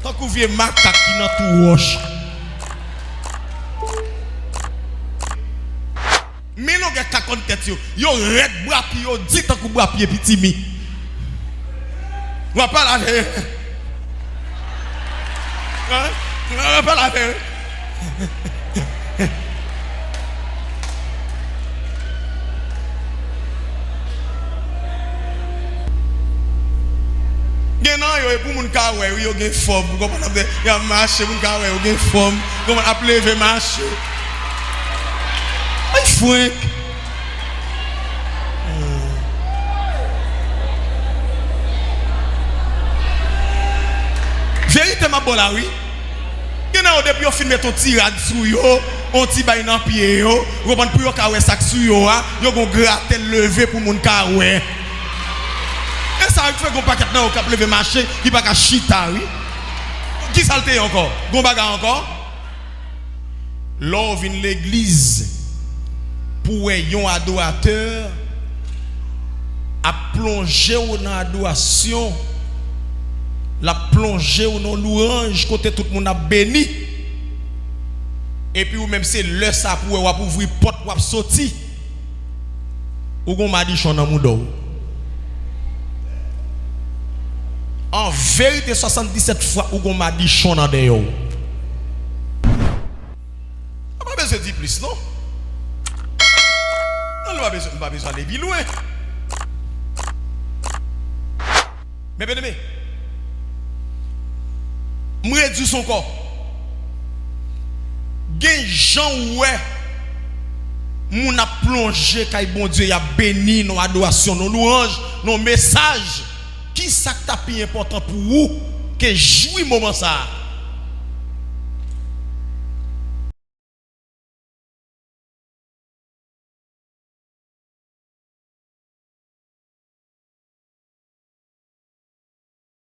tant qu'on vient macaque qui dans tout roche. Mais non, gars, qu'à compte tête, yo red bras pied, yo dit tant qu'on bras pied petit mi. On va pas la faire. On va pas la faire. Non, pour mon cas, il y a une forme. Il y a marché, mon cas, il y a une forme. Comment appeler le marché? Il faut. Vérité, ma bonne, oui. Il y a depuis qu'on filme ton tirade sur yo, on t'y baille dans pied yo, on prend pour yo kawe sac sur yo, yo gon gratter lever pour mon kawe. Et ça fait qu'on paquet nan au cap lever marché, qui pas ka chita oui. Qui salte encore? Gon baga encore? L'on vient l'église pour un adorateur à plonger dans l'adoration, la plonger dans louange côté tout le monde a béni. Et puis ou même c'est le ça pour ouvrir porte pour sortir. Ou gon m'a dit chon dans mon en vérité 77 fois ou gon m'a dit chon dans dehors. Pas besoin de dire plus non. Non, pas besoin de dire loin. Mais bien aimé, moi réduis son corps. Gen Jean ouais, mon a plongé kay bon Dieu y a béni nos adoration, nos louanges, nos messages. Qui ça qui t'a plus important pour vous que jouir moment ça?